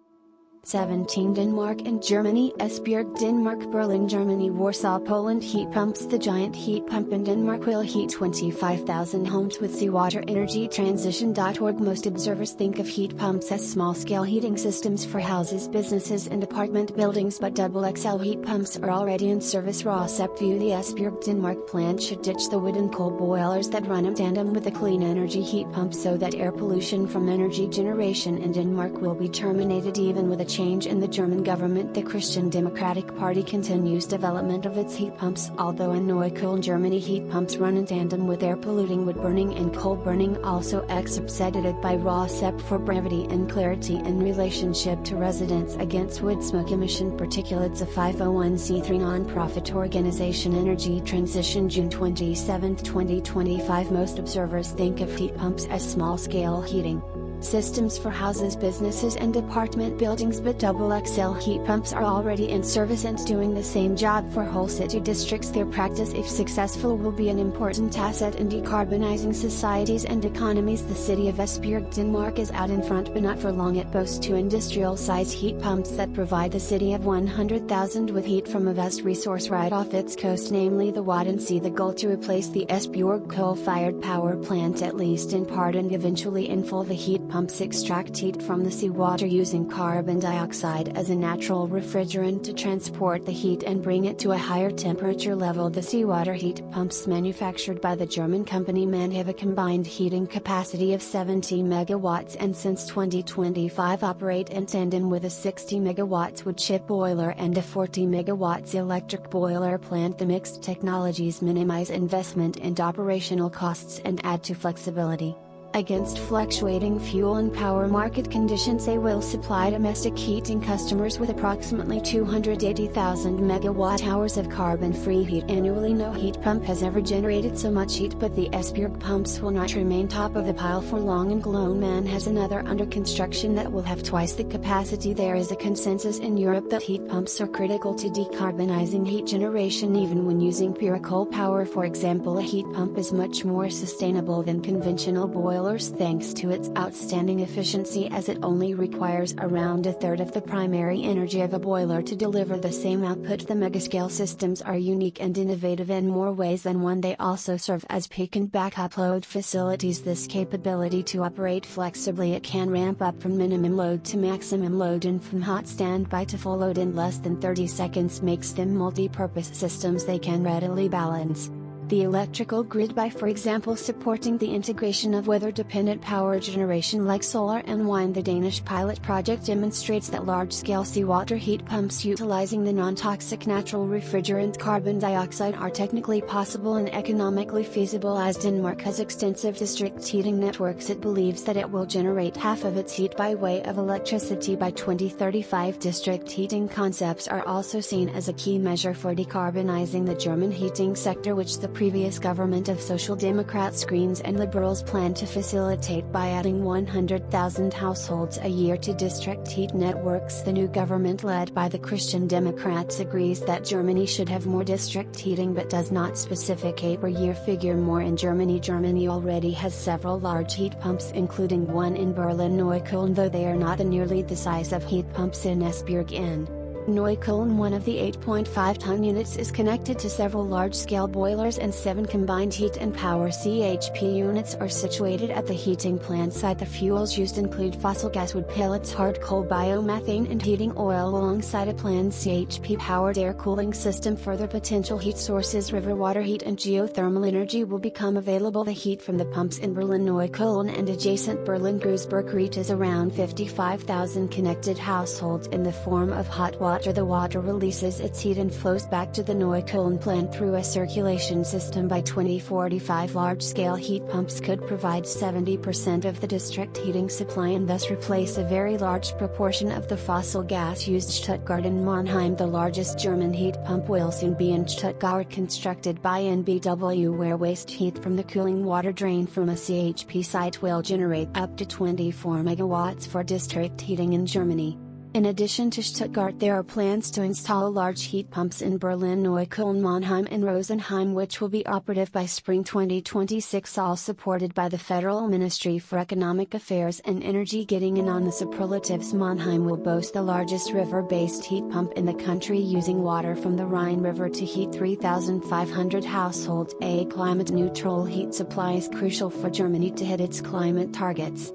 [SPEAKER 3] 17 Denmark and Germany. Esbjerg, Denmark, Berlin, Germany, Warsaw, Poland. Heat pumps. The giant heat pump in Denmark will heat 25,000 homes with seawater. EnergyTransition.org. Most observers think of heat pumps as small-scale heating systems for houses, businesses and apartment buildings, but XXL heat pumps are already in service. RAWSEP view the Esbjerg, Denmark plant should ditch the wood and coal boilers that run in tandem with the clean energy heat pump so that air pollution from energy generation in Denmark will be terminated. Even with a change in the German government, the Christian Democratic Party continues development of its heat pumps. Although in Neukölln, Germany, heat pumps run in tandem with air polluting wood burning and coal burning. Also excerpts edited by RAWSEP for brevity and clarity in relationship to residents against wood smoke emission particulates. A 501c3 non-profit organization. Energy Transition, June 27, 2025. Most observers think of heat pumps as small-scale heating systems for houses, businesses and apartment buildings, but double XL heat pumps are already in service and doing the same job for whole city districts. Their practice, if successful, will be an important asset in decarbonizing societies and economies. The city of Esbjerg, Denmark is out in front, but not for long. It boasts 2 industrial-size heat pumps that provide the city of 100,000 with heat from a vast resource right off its coast, namely the Waddensee. The goal to replace the Esbjerg coal-fired power plant, at least in part and eventually in full. The heat pumps extract heat from the seawater using carbon dioxide as a natural refrigerant to transport the heat and bring it to a higher temperature level. The seawater heat pumps manufactured by the German company MAN have a combined heating capacity of 70 megawatts and since 2025 operate in tandem with a 60 megawatts wood chip boiler and a 40 megawatts electric boiler plant. The mixed technologies minimize investment and operational costs and add to flexibility. Against fluctuating fuel and power market conditions, they will supply domestic heating customers with approximately 280,000 megawatt-hours of carbon-free heat annually. No heat pump has ever generated so much heat, but the Esbjerg pumps will not remain top of the pile for long, and Glonman has another under construction that will have twice the capacity. There is a consensus in Europe that heat pumps are critical to decarbonizing heat generation even when using pure coal power. For example, a heat pump is much more sustainable than conventional boilers thanks to its outstanding efficiency, as it only requires around a third of the primary energy of a boiler to deliver the same output. The megascale systems are unique and innovative in more ways than one. They also serve as peak and backup load facilities. This capability to operate flexibly, it can ramp up from minimum load to maximum load and from hot standby to full load in less than 30 seconds, makes them multi-purpose systems they can readily balance the electrical grid by, for example, supporting the integration of weather-dependent power generation like solar and wind. The Danish pilot project demonstrates that large-scale seawater heat pumps utilizing the non-toxic natural refrigerant carbon dioxide are technically possible and economically feasible. As Denmark has extensive district heating networks, it believes that it will generate half of its heat by way of electricity by 2035. District heating concepts are also seen as a key measure for decarbonizing the German heating sector, which the previous government of Social Democrats, Greens and Liberals planned to facilitate by adding 100,000 households a year to district heat networks. The new government, led by the Christian Democrats, agrees that Germany should have more district heating but does not specific a per year figure more in Germany. Germany already has several large heat pumps, including one in Berlin-Neukölln, though they are not nearly the size of heat pumps in Esbjerg. In Neukölln, one of the 8.5-ton units is connected to several large-scale boilers, and 7 combined heat and power CHP units are situated at the heating plant site. The fuels used include fossil gas, wood pellets, hard coal, biomethane and heating oil, alongside a planned CHP-powered air cooling system. Further potential heat sources, river water heat and geothermal energy, will become available. The heat from the pumps in Berlin-Neukölln and adjacent Berlin-Gruisburg reaches around 55,000 connected households in the form of hot water. The water releases its heat and flows back to the Neukölln plant through a circulation system. By 2045, large-scale heat pumps could provide 70% of the district heating supply and thus replace a very large proportion of the fossil gas used. Stuttgart and Mannheim. The largest German heat pump will soon be in Stuttgart, constructed by NBW, where waste heat from the cooling water drain from a CHP site will generate up to 24 megawatts for district heating in Germany. In addition to Stuttgart, there are plans to install large heat pumps in Berlin, Neukölln, Mannheim and Rosenheim, which will be operative by spring 2026, all supported by the Federal Ministry for Economic Affairs and Energy. Getting in on the superlatives, Mannheim will boast the largest river-based heat pump in the country, using water from the Rhine River to heat 3,500 households. A climate-neutral heat supply is crucial for Germany to hit its climate targets.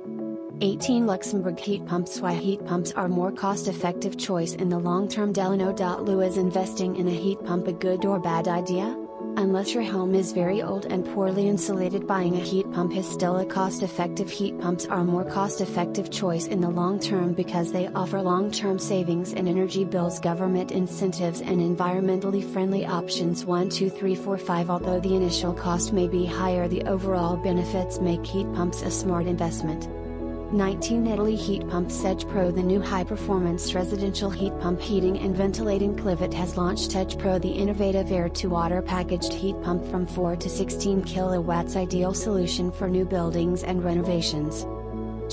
[SPEAKER 3] 18 Luxembourg heat pumps. Why heat pumps are more cost-effective choice in the long term. Delano. Lou, is investing in a heat pump a good or bad idea? Unless your home is very old and poorly insulated, buying a heat pump is still a cost-effective. Heat pumps are more cost-effective choice in the long term because they offer long-term savings in energy bills, government incentives and environmentally friendly options. 1, 2, 3, 4, 5. Although the initial cost may be higher, the overall benefits make heat pumps a smart investment. 19 Italy heat pump Edge Pro. The new high-performance residential heat pump heating and ventilating Clivet has launched Edge Pro, the innovative air-to-water packaged heat pump from 4 to 16 kilowatts, ideal solution for new buildings and renovations.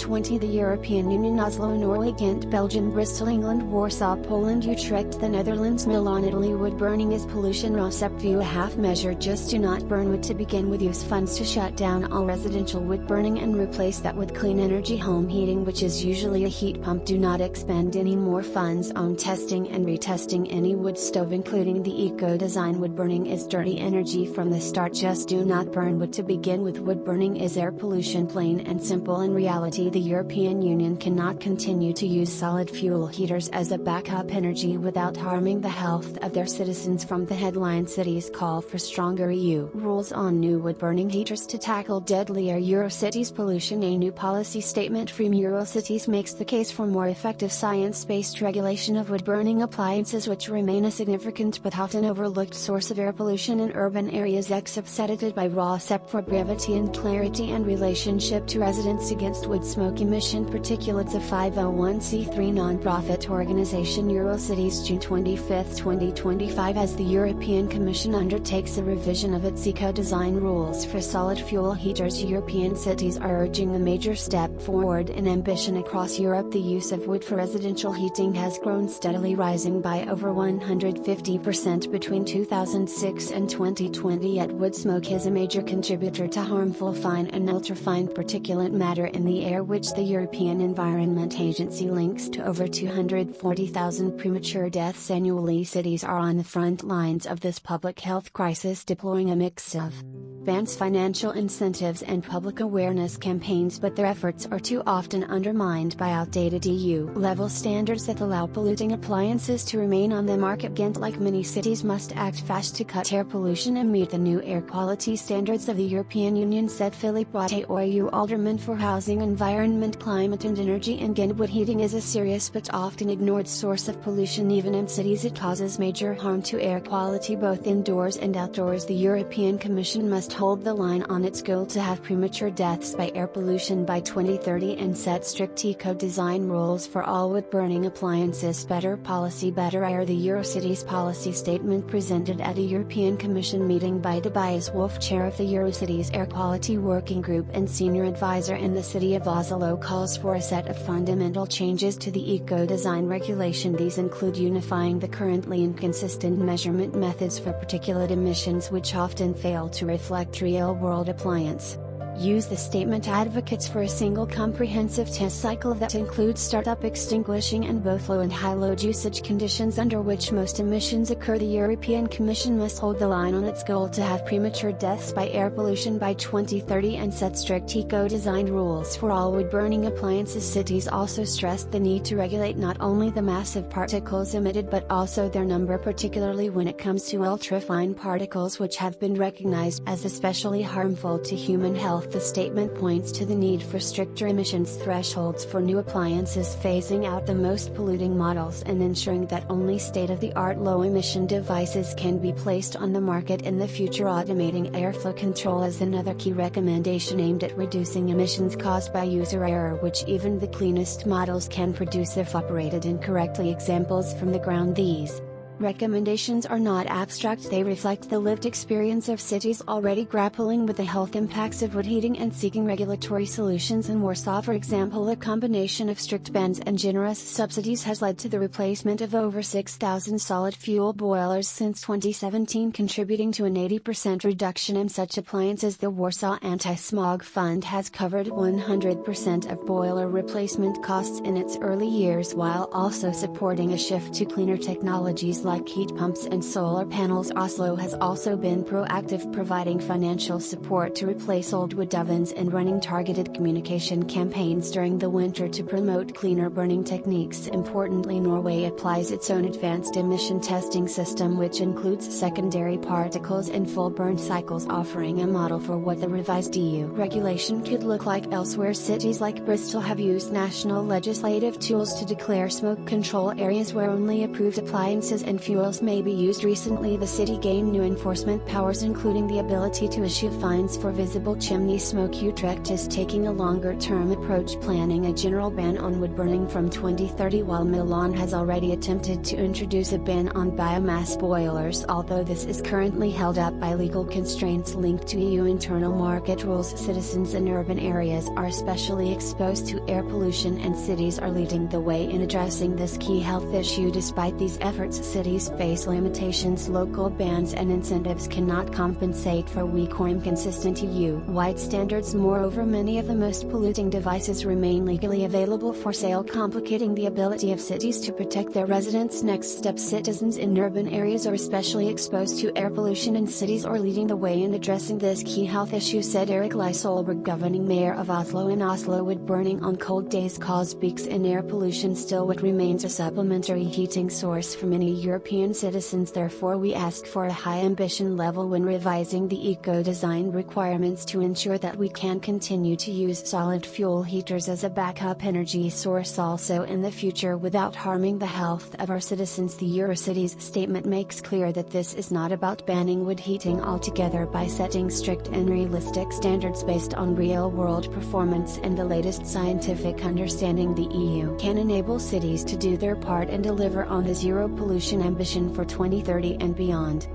[SPEAKER 3] 20 the European Union: Oslo, Norway, Ghent, Belgium, Bristol, England, Warsaw, Poland, Utrecht, the Netherlands, Milan, Italy. Wood burning is pollution. RoSEP view a half measure: just do not burn wood to begin with. Use funds to shut down all residential wood burning and replace that with clean energy home heating, which is usually a heat pump. Do not expend any more funds on testing and retesting any wood stove, including the eco-design. Wood burning is dirty energy from the start. Just do not burn wood to begin with. Wood burning is air pollution, plain and simple. In reality, the European Union cannot continue to use solid fuel heaters as a backup energy without harming the health of their citizens. From the headline: cities call for stronger EU rules on new wood burning heaters to tackle deadlier Eurocities pollution. A new policy statement from Eurocities makes the case for more effective science-based regulation of wood burning appliances, which remain a significant but often overlooked source of air pollution in urban areas. Accepted by RoSEP for brevity and clarity and relationship to residents against wood smoke emission particulates. A 501c3 non-profit organization, Eurocities, June 25, 2025. As the European Commission undertakes a revision of its eco-design rules for solid fuel heaters, European cities are urging a major step forward in ambition across Europe. The use of wood for residential heating has grown steadily, rising by over 150% between 2006 and 2020, yet wood smoke is a major contributor to harmful fine and ultrafine particulate matter in the air, which the European Environment Agency links to over 240,000 premature deaths annually. Cities are on the front lines of this public health crisis, deploying a mix of advanced financial incentives and public awareness campaigns, but their efforts are too often undermined by outdated EU-level standards that allow polluting appliances to remain on the market. Ghent, like many cities, must act fast to cut air pollution and meet the new air quality standards of the European Union, said Philippe Watteau, EU Alderman for Housing, Environment, Climate and Energy. In Ghent, wood heating is a serious but often ignored source of pollution. Even in cities, it causes major harm to air quality both indoors and outdoors. The European Commission must hold the line on its goal to have premature deaths by air pollution by 2030 and set strict eco-design rules for all wood burning appliances. Better policy, better air. The Eurocities policy statement presented at a European Commission meeting by Tobias Wolf, chair of the Eurocities Air Quality Working Group and senior advisor in the city of Oslo, calls for a set of fundamental changes to the eco-design regulation. These include unifying the currently inconsistent measurement methods for particulate emissions, which often fail to reflect real-world appliance use. The statement advocates for a single comprehensive test cycle that includes startup, extinguishing and both low and high load usage conditions under which most emissions occur. The European Commission must hold the line on its goal to have premature deaths by air pollution by 2030 and set strict eco-design rules for all wood burning appliances. Cities also stressed the need to regulate not only the massive particles emitted but also their number, particularly when it comes to ultrafine particles, which have been recognized as especially harmful to human health. The statement points to the need for stricter emissions thresholds for new appliances, phasing out the most polluting models and ensuring that only state-of-the-art low-emission devices can be placed on the market in the future. Automating airflow control is another key recommendation aimed at reducing emissions caused by user error, which even the cleanest models can produce if operated incorrectly. Examples from the ground: these recommendations are not abstract, they reflect the lived experience of cities already grappling with the health impacts of wood heating and seeking regulatory solutions. In Warsaw, for example, a combination of strict bans and generous subsidies has led to the replacement of over 6,000 solid fuel boilers since 2017, contributing to an 80% reduction in such appliances. The Warsaw Anti-Smog Fund has covered 100% of boiler replacement costs in its early years, while also supporting a shift to cleaner technologies like heat pumps and solar panels. Oslo has also been proactive, providing financial support to replace old wood ovens and running targeted communication campaigns during the winter to promote cleaner burning techniques. Importantly, Norway applies its own advanced emission testing system, which includes secondary particles and full burn cycles, offering a model for what the revised EU regulation could look like elsewhere. Cities like Bristol have used national legislative tools to declare smoke control areas where only approved appliances and fuels may be used. Recently the city gained new enforcement powers, including the ability to issue fines for visible chimney smoke. Utrecht is taking a longer-term approach, planning a general ban on wood burning from 2030, while Milan has already attempted to introduce a ban on biomass boilers, although this is currently held up by legal constraints linked to EU internal market rules. Citizens in urban areas are especially exposed to air pollution, and cities are leading the way in addressing this key health issue. Despite these efforts, cities face limitations. Local bans and incentives cannot compensate for weak or inconsistent EU-wide standards. Moreover, many of the most polluting devices remain legally available for sale, complicating the ability of cities to protect their residents. Next step: citizens in urban areas are especially exposed to air pollution, and cities are leading the way in addressing this key health issue, said Erik Lysolberg, governing mayor of Oslo. In Oslo, wood burning on cold days cause peaks in air pollution. Still, wood remains a supplementary heating source for many European citizens. Therefore, we ask for a high ambition level when revising the eco-design requirements to ensure that we can continue to use solid fuel heaters as a backup energy source also in the future without harming the health of our citizens. The Eurocities statement makes clear that this is not about banning wood heating altogether. By setting strict and realistic standards based on real-world performance and the latest scientific understanding, the EU can enable cities to do their part and deliver on the zero pollution ambition for 2030 and beyond.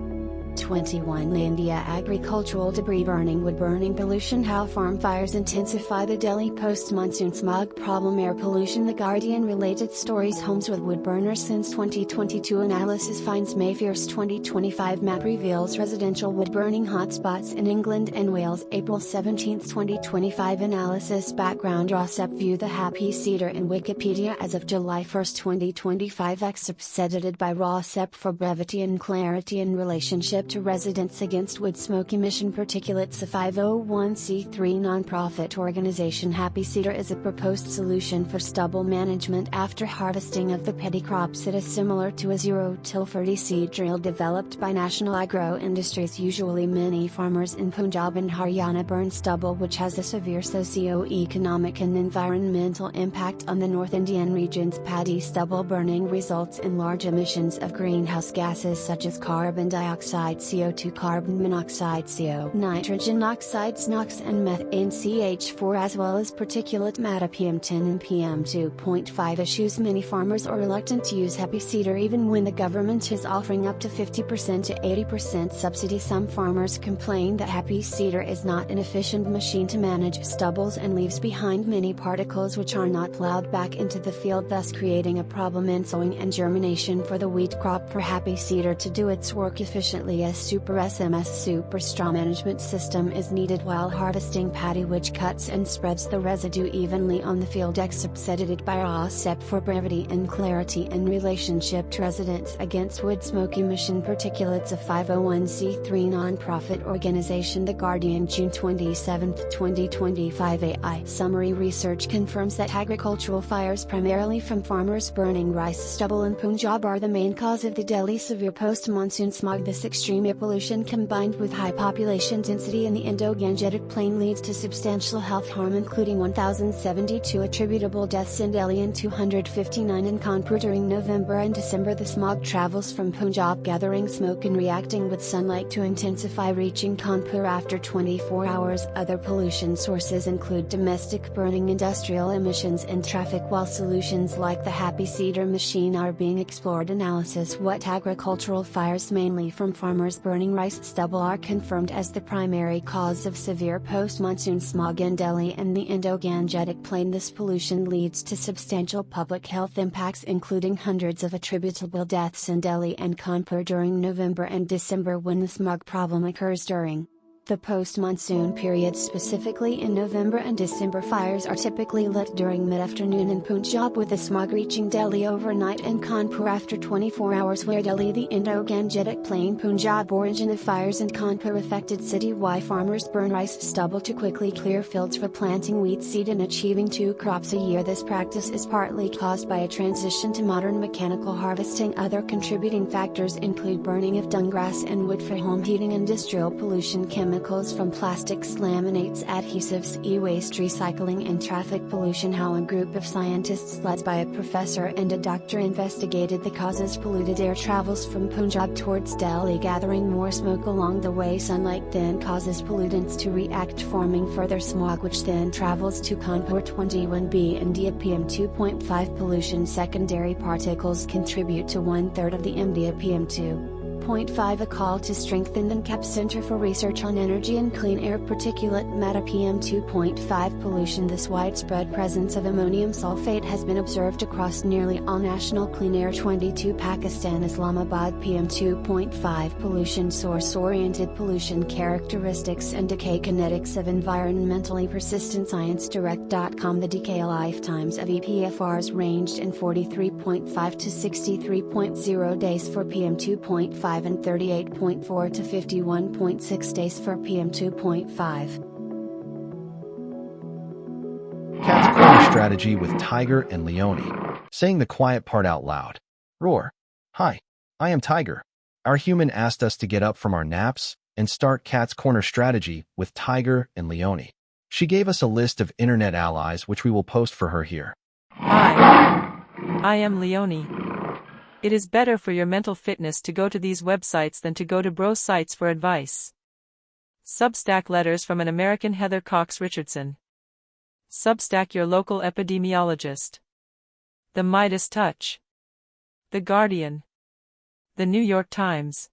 [SPEAKER 3] 21. India agricultural debris burning. Wood burning pollution, how farm fires intensify the Delhi post-monsoon smog problem. Air pollution. The Guardian related stories. Homes with wood burners since 2022. Analysis finds Mayfair's 2025 map reveals residential wood burning hotspots in England and Wales. April 17, 2025 analysis. Background. ROSEP view the Happy Cedar in Wikipedia as of July 1, 2025. Excerpts edited by ROSEP for brevity and clarity in relationship to Residents Against Wood Smoke Emission Particulates. A 501c3 nonprofit organization. Happy Cedar is a proposed solution for stubble management after harvesting of the petty crops. It is similar to a zero-till 30 drill developed by National Agro Industries. Usually many farmers in Punjab and Haryana burn stubble, which has a severe socio-economic and environmental impact on the North Indian regions. Paddy stubble burning results in large emissions of greenhouse gases such as carbon dioxide, CO2, carbon monoxide, CO, nitrogen oxides, NOx, and methane, CH4, as well as particulate matter PM10 and PM2.5. Issues. Many farmers are reluctant to use Happy Cedar even when the government is offering up to 50% to 80% subsidy. Some farmers complain that Happy Cedar is not an efficient machine to manage stubbles and leaves behind many particles which are not plowed back into the field, thus creating a problem in sowing and germination for the wheat crop. For Happy Cedar to do its work efficiently, a super SMS super straw management system is needed while harvesting paddy, which cuts and spreads the residue evenly on the field. Excerpts edited by ROSEP for brevity and clarity in relationship to Residents Against Wood Smoke Emission Particulates. A 501c3 nonprofit organization. The Guardian, June 27, 2025. AI summary. Research confirms that agricultural fires, primarily from farmers burning rice stubble in Punjab, are the main cause of the Delhi severe post-monsoon smog. This extreme air pollution combined with high population density in the Indo-Gangetic Plain leads to substantial health harm, including 1,072 attributable deaths in Delhi and 259 in Kanpur during November and December. The smog travels from Punjab, gathering smoke and reacting with sunlight to intensify, reaching Kanpur after 24 hours. Other pollution sources include domestic burning, industrial emissions, and traffic, while solutions like the Happy Cedar machine are being explored. Analysis. What agricultural fires, mainly from farmers burning rice stubble, are confirmed as the primary cause of severe post-monsoon smog in Delhi and the Indo-Gangetic Plain. This pollution leads to substantial public health impacts, including hundreds of attributable deaths in Delhi and Kanpur during November and December, when the smog problem occurs during the post-monsoon period. Specifically in November and December, fires are typically lit during mid-afternoon in Punjab, with the smog reaching Delhi overnight and Kanpur after 24 hours. Where Delhi, the Indo-Gangetic Plain, Punjab. Origin of fires in Kanpur affected city. Why farmers burn rice stubble to quickly clear fields for planting wheat seed and achieving 2 crops a year. This practice is partly caused by a transition to modern mechanical harvesting. Other contributing factors include burning of dung grass and wood for home heating, industrial pollution, chemicals chemicals from plastics, laminates, adhesives, e-waste recycling and traffic pollution. How a group of scientists led by a professor and a doctor investigated the causes. Polluted air travels from Punjab towards Delhi, gathering more smoke along the way. Sunlight then causes pollutants to react, forming further smog, which then travels to Kanpur. 21b India PM2.5 pollution. Secondary particles contribute to 1/3 of the India PM2.5. A call to strengthen the CAP Center for Research on Energy and Clean Air. Particulate matter PM2.5 pollution. This widespread presence of ammonium sulfate has been observed across nearly all national clean air. 22 Pakistan Islamabad PM2.5 pollution. Source-oriented pollution characteristics and decay kinetics of environmentally persistent. ScienceDirect.com. The decay lifetimes of EPFRs ranged in 43.5 to 63.0 days for PM2.5 and 38.4 to 51.6 days for PM2.5.
[SPEAKER 1] Cat's corner strategy with Tiger and Leone. Saying the quiet part out loud. Roar. Hi, I am Tiger. Our human asked us to get up from our naps and start Cat's corner strategy with Tiger and Leone. She gave us a list of internet allies which we will post for her here.
[SPEAKER 4] Hi, I am Leone. It is better for your mental fitness to go to these websites than to go to bro sites for advice. Substack letters from an American Heather Cox Richardson. Substack your local epidemiologist. The Midas Touch. The Guardian. The New York Times.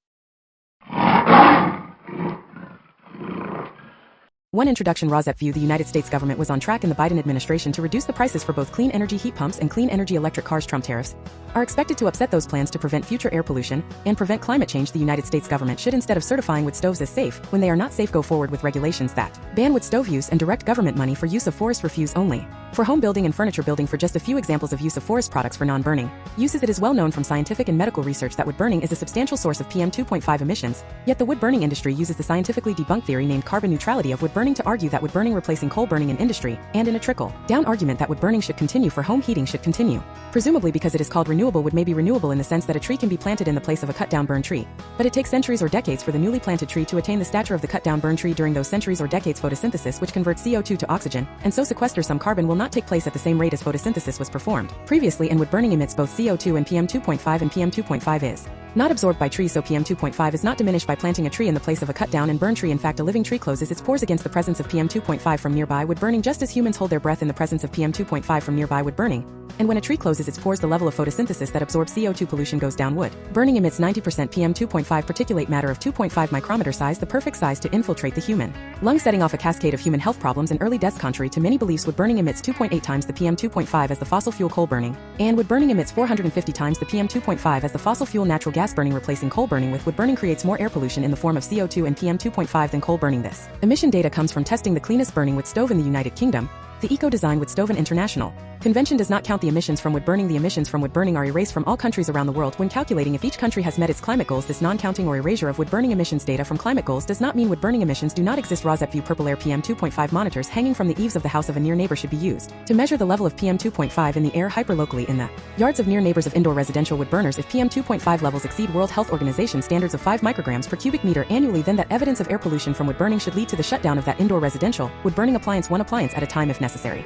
[SPEAKER 2] One introduction. Rosette view. The United States government was on track in the Biden administration to reduce the prices for both clean energy heat pumps and clean energy electric cars. Trump tariffs are expected to upset those plans to prevent future air pollution and prevent climate change. The United States government should, instead of certifying wood stoves as safe when they are not safe, go forward with regulations that ban wood stove use and direct government money for use of forest refuse only for home building and furniture building. For just a few examples of use of forest products for non-burning uses, it is well known from scientific and medical research that wood burning is a substantial source of PM2.5 emissions, yet the wood burning industry uses the scientifically debunked theory named carbon neutrality of wood burning to argue that wood burning replacing coal burning in industry, and in a trickle-down argument that wood burning should continue for home heating should continue. Presumably because it is called renewable, wood may be renewable in the sense that a tree can be planted in the place of a cut-down burned tree. But it takes centuries or decades for the newly planted tree to attain the stature of the cut-down burned tree. During those centuries or decades, photosynthesis, which converts CO2 to oxygen, and so sequesters some carbon, will not take place at the same rate as photosynthesis was performed previously, and wood burning emits both CO2 and PM2.5, and PM2.5 is not absorbed by trees, so PM2.5 is not diminished by planting a tree in the place of a cut-down and burned tree. In fact, a living tree closes its pores against the presence of PM2.5 from nearby wood burning, just as humans hold their breath in the presence of PM2.5 from nearby wood burning. And when a tree closes its pores, the level of photosynthesis that absorbs CO2 pollution goes down. Wood burning emits 90% PM2.5 particulate matter of 2.5 micrometer size, the perfect size to infiltrate the human lung, setting off a cascade of human health problems and early deaths. Contrary to many beliefs, wood burning emits 2.8 times the PM2.5 as the fossil fuel coal burning, and wood burning emits 450 times the PM2.5 as the fossil fuel natural gas burning. Replacing coal burning with wood burning creates more air pollution in the form of CO2 and PM2.5 than coal burning. This emission data comes from testing the cleanest burning wood stove in the United Kingdom. The Eco-Design Wood Stove International Convention does not count the emissions from wood burning. The emissions from wood burning are erased from all countries around the world when calculating if each country has met its climate goals. This non-counting or erasure of wood burning emissions data from climate goals does not mean wood burning emissions do not exist. Rosette view. Purple air. PM2.5 monitors hanging from the eaves of the house of a near neighbor should be used to measure the level of PM2.5 in the air hyperlocally in the yards of near neighbors of indoor residential wood burners. If PM2.5 levels exceed World Health Organization standards of 5 micrograms per cubic meter annually, then that evidence of air pollution from wood burning should lead to the shutdown of that indoor residential wood burning appliance, one appliance at a time if necessary.